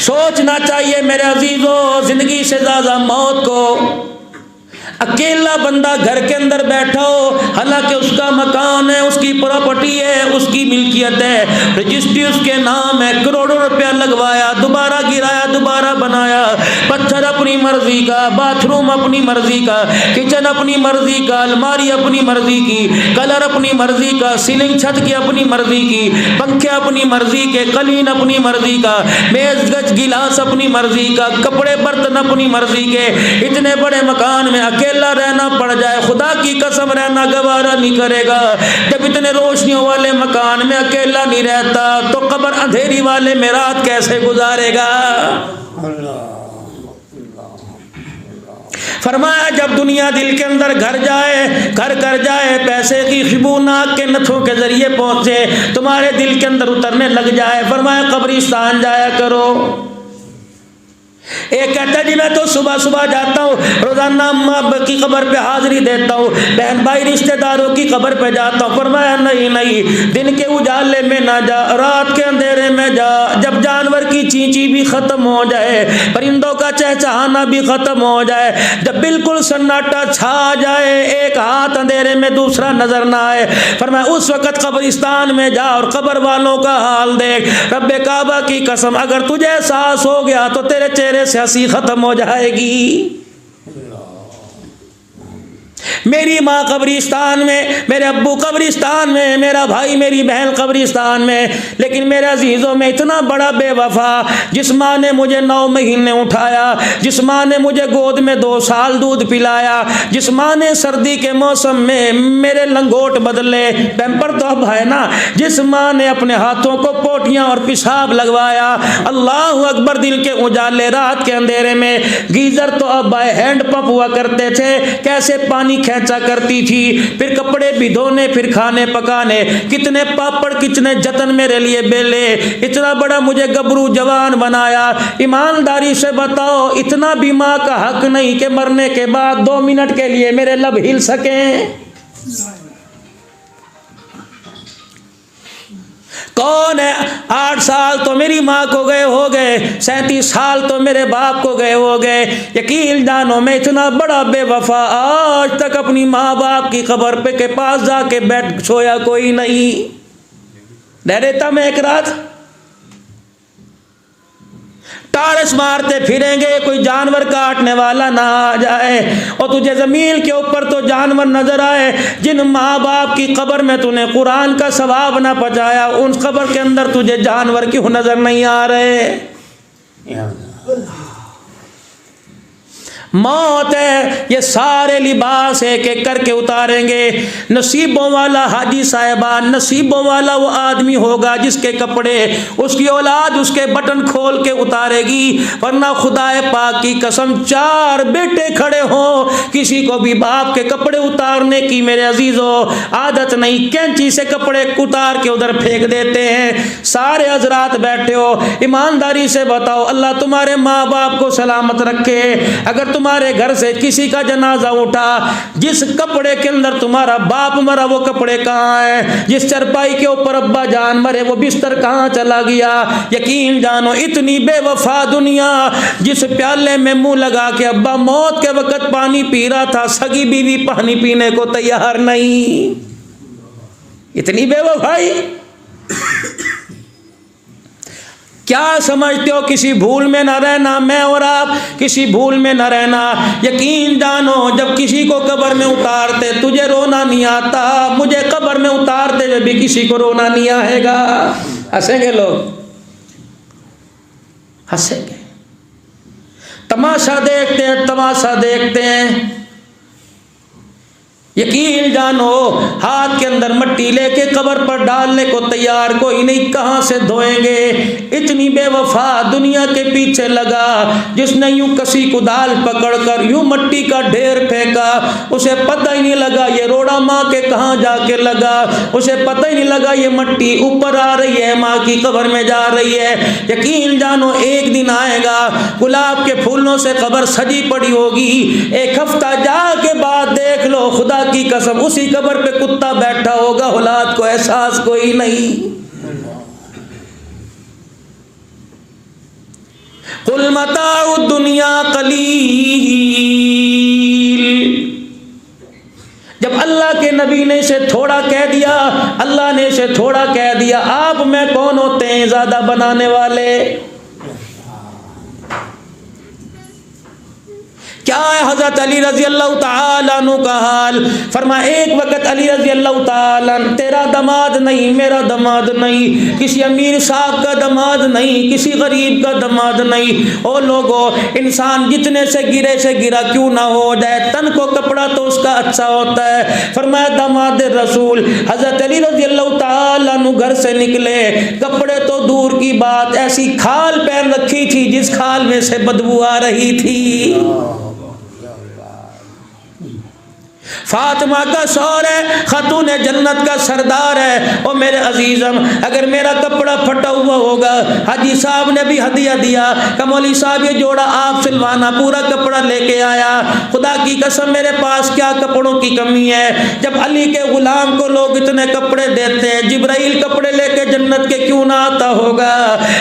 سوچنا چاہیے میرے عزیزوں، زندگی سے زیادہ موت کو۔ اکیلا بندہ گھر کے اندر بیٹھا ہو، حالانکہ اس کا مکان ہے، اس کی پراپرٹی ہے، اس کی ملکیت ہے، رجسٹری اس کے نام ہے، کروڑوں روپیہ لگوایا، دوبارہ گرایا، دوبارہ بنایا، پتھر اپنی مرضی کا، باتھ روم اپنی مرضی کا، کچن اپنی مرضی کا، الماری اپنی مرضی کی، کلر اپنی مرضی کا، سیلنگ چھت کی اپنی مرضی کی، پنکھے اپنی مرضی کے، قالین اپنی مرضی کا، میز گچ گلاس اپنی مرضی کا، کپڑے برتن اپنی مرضی کے، اتنے بڑے مکان میں اکیلا رہنا پڑ جائے، خدا کی قسم رہنا گوارا نہیں کرے گا۔ جب اتنے روشنیوں والے مکان میں اکیلا نہیں رہتا تو قبر اندھیری والے میں رات کیسے گزارے گا؟ فرمایا جب دنیا دل کے اندر گھر کر جائے، پیسے کی خوشبو ناک کے نتھوں کے ذریعے پہنچے، تمہارے دل کے اندر اترنے لگ جائے، فرمایا قبرستان جایا کرو۔ ایک کہتا ہے جی میں تو صبح صبح جاتا ہوں، روزانہ اماں ابا کی قبر پہ حاضری دیتا ہوں، بہن بھائی رشتہ داروں کی قبر پہ جاتا ہوں۔ فرمایا نہیں، دن کے اجالے میں نہ جا، رات کے اندھیرے میں جا، جب جانور کی چینچی بھی ختم ہو جائے، پرندوں کا چہچہانا بھی ختم ہو جائے، جب بالکل سناٹا چھا جائے، ایک ہاتھ اندھیرے میں دوسرا نظر نہ آئے، فرمایا اس وقت قبرستان میں جا اور قبر والوں کا حال دیکھ۔ رب کعبہ کی قسم اگر تجھے احساس ہو گیا تو تیرے چہرے سے ہنسی ختم ہو جائے گی۔ میری ماں قبرستان میں، میرے ابو قبرستان میں، میرا بھائی میری بہن قبرستان میں، لیکن میرے عزیزوں میں اتنا بڑا بے وفا، جس ماں نے مجھے 9 مہینے اٹھایا، جس ماں نے مجھے گود میں 2 سال دودھ پلایا، جس ماں نے سردی کے موسم میں میرے لنگوٹ بدلے، پیمپر تو اب ہے نا، جس ماں نے اپنے ہاتھوں کو پوٹیاں اور پیشاب لگوایا، اللہ اکبر، دل کے اجالے، رات کے اندھیرے میں، گیزر تو اب آئے، ہینڈ پمپ ہوا کرتے تھے، کیسے پانی کھینچا کرتی تھی، پھر کپڑے بھی دھونے، پھر کھانے پکانے، کتنے پاپڑ، کتنے جتن میرے لیے بیلے، اتنا بڑا مجھے گبرو جوان بنایا۔ ایمانداری سے بتاؤ، اتنا بھی ماں کا حق نہیں کہ مرنے کے بعد 2 منٹ کے لیے میرے لب ہل سکیں؟ کون ہے؟ 8 سال تو میری ماں کو گئے ہو گئے، 37 سال تو میرے باپ کو گئے ہو گئے۔ یقین جانو میں اتنا بڑا بے وفا آج تک اپنی ماں باپ کی قبر پہ کے پاس جا کے بیٹھ سویا کوئی نہیں۔ رہ رہتا میں ایک رات، ٹارس مارتے پھریں گے، کوئی جانور کاٹنے والا نہ آ جائے، اور تجھے زمین کے اوپر تو جانور نظر آئے، جن ماں باپ کی قبر میں تو نے قرآن کا ثواب نہ پہنچایا، ان قبر کے اندر تجھے جانور کیوں نظر نہیں آ رہے؟ موت ہے، یہ سارے لباس ایک ایک کر کے اتاریں گے۔ نصیبوں والا حاجی صاحبان، نصیبوں والا وہ آدمی ہوگا جس کے کپڑے اس کی اولاد اس کے بٹن کھول کے اتارے گی، ورنہ خدا پاک کی قسم 4 بیٹے کھڑے ہوں، کسی کو بھی باپ کے کپڑے اتارنے کی میرے عزیزوں عادت نہیں، کینچی سے کپڑے اتار کے ادھر پھینک دیتے ہیں۔ سارے حضرات بیٹھے ہو، ایمانداری سے بتاؤ، اللہ تمہارے ماں باپ کو سلامت رکھے۔ اگر تمہارے گھر سے کسی کا جنازہ اٹھا، جس کپڑے کے اندر تمہارا باپ مرا وہ کپڑے کہاں ہیں؟ جس چرپائی کے اوپر ابا جان مرے وہ بستر کہاں چلا گیا؟ یقین جانو اتنی بے وفا دنیا، جس پیالے میں منہ لگا کے ابا موت کے وقت پانی پی رہا تھا، سگی بیوی پانی پینے کو تیار نہیں، اتنی بے وفائی۔ کیا سمجھتے ہو کسی بھول میں نہ رہنا؟ میں اور آپ کسی بھول میں نہ رہنا۔ یقین جانو جب کسی کو قبر میں اتارتے تجھے رونا نہیں آتا، مجھے قبر میں اتارتے ہوئے بھی کسی کو رونا نہیں آئے گا۔ ہنسیں گے لوگ، ہنسیں گے، تماشا دیکھتے ہیں، تماشا دیکھتے ہیں۔ یقین جانو ہاتھ کے اندر مٹی لے کے قبر پر ڈالنے کو تیار کوئی نہیں، کہاں سے دھوئیں گے؟ اتنی بے وفا دنیا کے پیچھے لگا، جس نے یوں کسی کدال پکڑ کر یوں مٹی کا ڈھیر پھینکا، اسے پتہ ہی نہیں لگا یہ روڑا ماں کے کہاں جا کے لگا، اسے پتہ ہی نہیں لگا یہ مٹی اوپر آ رہی ہے، ماں کی قبر میں جا رہی ہے۔ یقین جانو ایک دن آئے گا گلاب کے پھولوں سے قبر سجی پڑی ہوگی، 1 ہفتہ جا کے بعد دیکھ لو خدا کی قسم اسی قبر پہ کتا بیٹھا ہوگا، اولاد کو احساس کوئی نہیں۔ قل متاع الدنیا قلیل۔ جب اللہ کے نبی نے اسے تھوڑا کہہ دیا، اللہ نے اسے تھوڑا کہہ دیا، آپ میں کون ہوتے ہیں زیادہ بنانے والے؟ کیا ہے حضرت علی رضی اللہ تعالیٰ عنہ کا حال؟ فرمایا ایک وقت علی رضی اللہ تعالیٰ عنہ، تیرا دماد نہیں، میرا دماد نہیں، کسی امیر صاحب کا دماد نہیں، کسی غریب کا دماد نہیں، او لوگوں، انسان جتنے سے گرا کیوں نہ ہو جائے، تن کو کپڑا تو اس کا اچھا ہوتا ہے۔ فرمایا دماد رسول حضرت علی رضی اللہ تعالیٰ عنہ گھر سے نکلے، کپڑے تو دور کی بات، ایسی کھال پہن رکھی تھی جس کھال میں سے بدبو آ رہی تھی۔ فاطمہ کا شوہر ہے، خاتون جنت کا سردار ہے۔ اور میرے عزیزم، اگر میرا کپڑا پھٹا ہوا ہوگا، حاجی صاحب نے بھی ہدیہ دیا کہ مولوی صاحب یہ جوڑا آپ سلوانا، پورا کپڑا لے کے آیا، خدا کی قسم میرے پاس کیا کپڑوں کی کمی ہے۔ جب علی کے غلام کو لوگ اتنے کپڑے دیتے ہیں، جبرائیل کپڑے لے کے جنت کے کیوں نہ آتا ہوگا؟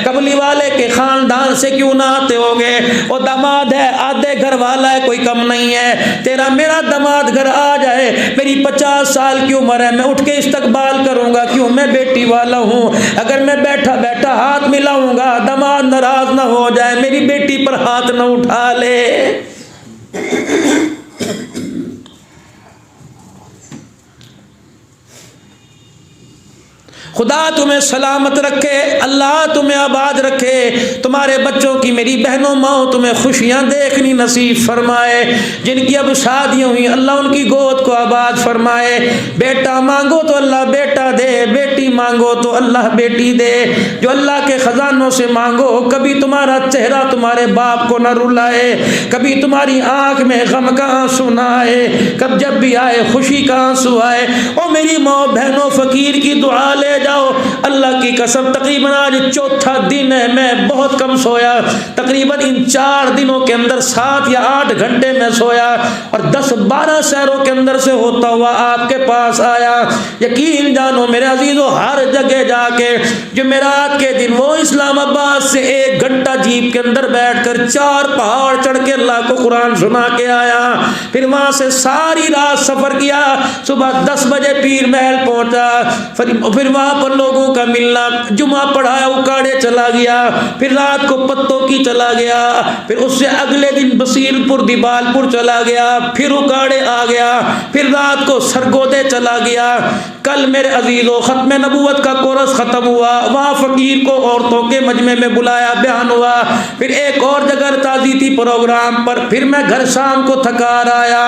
قبلی والے کے خاندان سے کیوں نہ آتے ہوگے؟ وہ داماد ہے، آدھے گھر والا ہے، کوئی کم نہیں ہے۔ تیرا میرا داماد گھر آ جائے، میری 50 سال کی عمر ہے، میں اٹھ کے استقبال کروں گا، کیوں؟ میں بیٹی والا ہوں۔ اگر میں بیٹھا بیٹھا ہاتھ ملاؤں گا، داماد ناراض نہ ہو جائے، میری بیٹی پر ہاتھ نہ اٹھا لے۔ خدا تمہیں سلامت رکھے، اللہ تمہیں آباد رکھے، تمہارے بچوں کی، میری بہنوں ماؤں تمہیں خوشیاں دیکھنی نصیب فرمائے، جن کی اب شادیاں ہوئی اللہ ان کی گود کو آباد فرمائے۔ بیٹا مانگو تو اللہ بیٹا دے، بیٹی مانگو تو اللہ بیٹی دے۔ جو اللہ کے خزانوں سے مانگو، کبھی تمہارا چہرہ تمہارے باپ کو نہ رلائے، کبھی تمہاری آنکھ میں غم کا آنسو نہ آئے، کب جب بھی آئے خوشی کا آنسو آئے۔ او میری ماں بہنوں، فقیر کی دعا لے جاؤ۔ اللہ کی قسم تقریباً آج 4تھا دن ہے، میں بہت کم سویا، تقریباً ان 4 دنوں کے اندر 7 یا 8 گھنٹے میں سویا، اور 10-12 شہروں کے اندر سے ہوتا ہوا آپ کے پاس آیا۔ یقین جانو میرے عزیزو، ہر جگہ جا کے جمعرات کے دن وہ اسلام آباد سے 1 گھنٹہ جیپ کے اندر بیٹھ کر 4 پہاڑ چڑھ کے اللہ کو قرآن سنا کے آیا، پھر وہاں سے ساری رات سفر کیا، صبح 10 بجے پیر محل پہنچا، پھر وہاں پر لوگوں کا ملنا، جمعہ پڑھایا، اکاڑے چلا گیا، پھر رات کو پتوں کی چلا گیا، پھر اس سے اگلے دن بصیر پور دیبال پور چلا گیا، پھر اکاڑے آ گیا، پھر رات کو سرگودے چلا گیا۔ کل میرے عزیزوں ختم نبوت کا کورس ختم ہوا، وہاں فقیر کو عورتوں کے مجمع میں بلایا، بیان ہوا، پھر ایک اور جگہ تعزیتی پروگرام پر، پھر میں گھر شام کو تھکار آیا،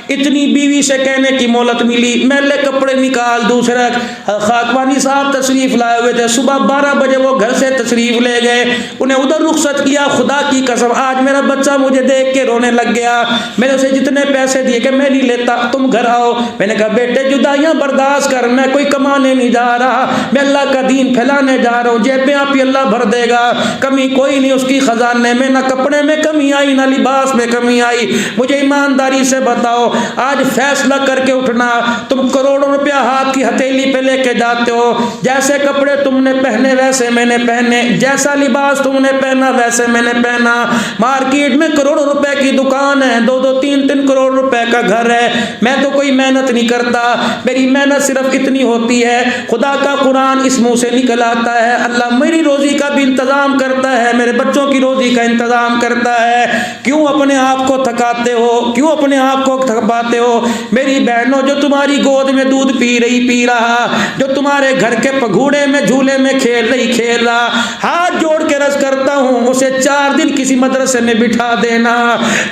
اتنی بیوی سے کہنے کی مہلت ملی، میلے کپڑے نکال، دوسرے خاکوانی صاحب تشریف لائے ہوئے تھے، صبح 12 بجے وہ گھر سے تشریف لے گئے، انہیں ادھر رخصت کیا۔ خدا کی قسم آج میرا بچہ مجھے دیکھ کے رونے لگ گیا، میں نے اسے جتنے پیسے دیے کہ میں نہیں لیتا، تم گھر آؤ۔ میں نے کہا بیٹے جدائیاں برداشت کر، میں کوئی کمانے نہیں جا رہا، میں اللہ کا دین پھیلانے جا رہا ہوں، جیبیں آپ ہی اللہ بھر دے گا، کمی کوئی نہیں اس کی خزانے میں، نہ کپڑے میں کمی آئی نہ لباس میں کمی آئی۔ مجھے ایمانداری سے بتاؤ، آج فیصلہ کر کے اٹھنا، تم کروڑوں روپیہ ہاتھ کی ہتھیلی پہ لے کے جاتے ہو، جیسے کپڑے تم نے پہنے ویسے میں نے پہنے، جیسا لباس تم نے پہنا ویسے میں نے پہنا، مارکیٹ میں کروڑوں روپے کی دکان ہے، 2-2, 3-3 کروڑ روپے کا گھر ہے، میں تو کوئی محنت نہیں کرتا، میری محنت صرف اتنی ہوتی ہے، خدا کا قرآن اس منہ سے نکل آتا ہے، اللہ میری روزی کا بھی انتظام کرتا ہے، میرے بچوں کی روزی کا انتظام کرتا ہے، کیوں اپنے آپ کو تھکاتے ہو، کیوں اپنے آپ کو تھکاتے ہو؟ میری بہنوں، جو تمہاری گود میں دودھ پی رہا، جو تمہارے گھر کے پگھوڑے میں جھولے میں کھیل رہا، ہاتھ جوڑ کے عرض کرتا ہوں اسے 4 دن کسی مدرسے میں بٹھا دینا،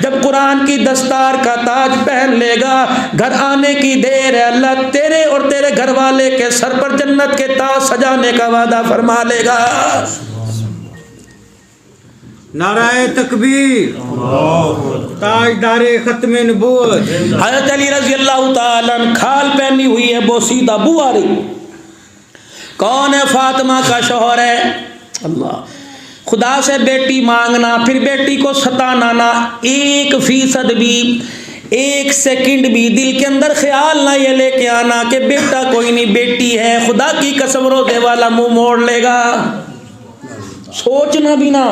جب قرآن کی دستار کا تاج پہن لے گا، گھر آنے کی دیر ہے، اللہ تیرے اور تیرے گھر والے کے سر پر جنت کے تاج سجانے کا وعدہ فرما لے گا۔ نعرہ تکبیر، تاجدار ختم نبوت۔ حضرت علی رضی اللہ تعالیٰ عنہ کھال پہنی ہوئی ہے، بوسیدہ بو آ رہی، کون ہے؟ فاطمہ کا شوہر ہے۔ اللہ، خدا سے بیٹی مانگنا، پھر بیٹی کو ستانا نہ، 1% بھی، 1 سیکنڈ بھی دل کے اندر خیال نہ یہ لے کے آنا کہ بیٹا کوئی نہیں بیٹی ہے، خدا کی قسم روزے والا منہ موڑ لے گا، سوچنا بھی نہ۔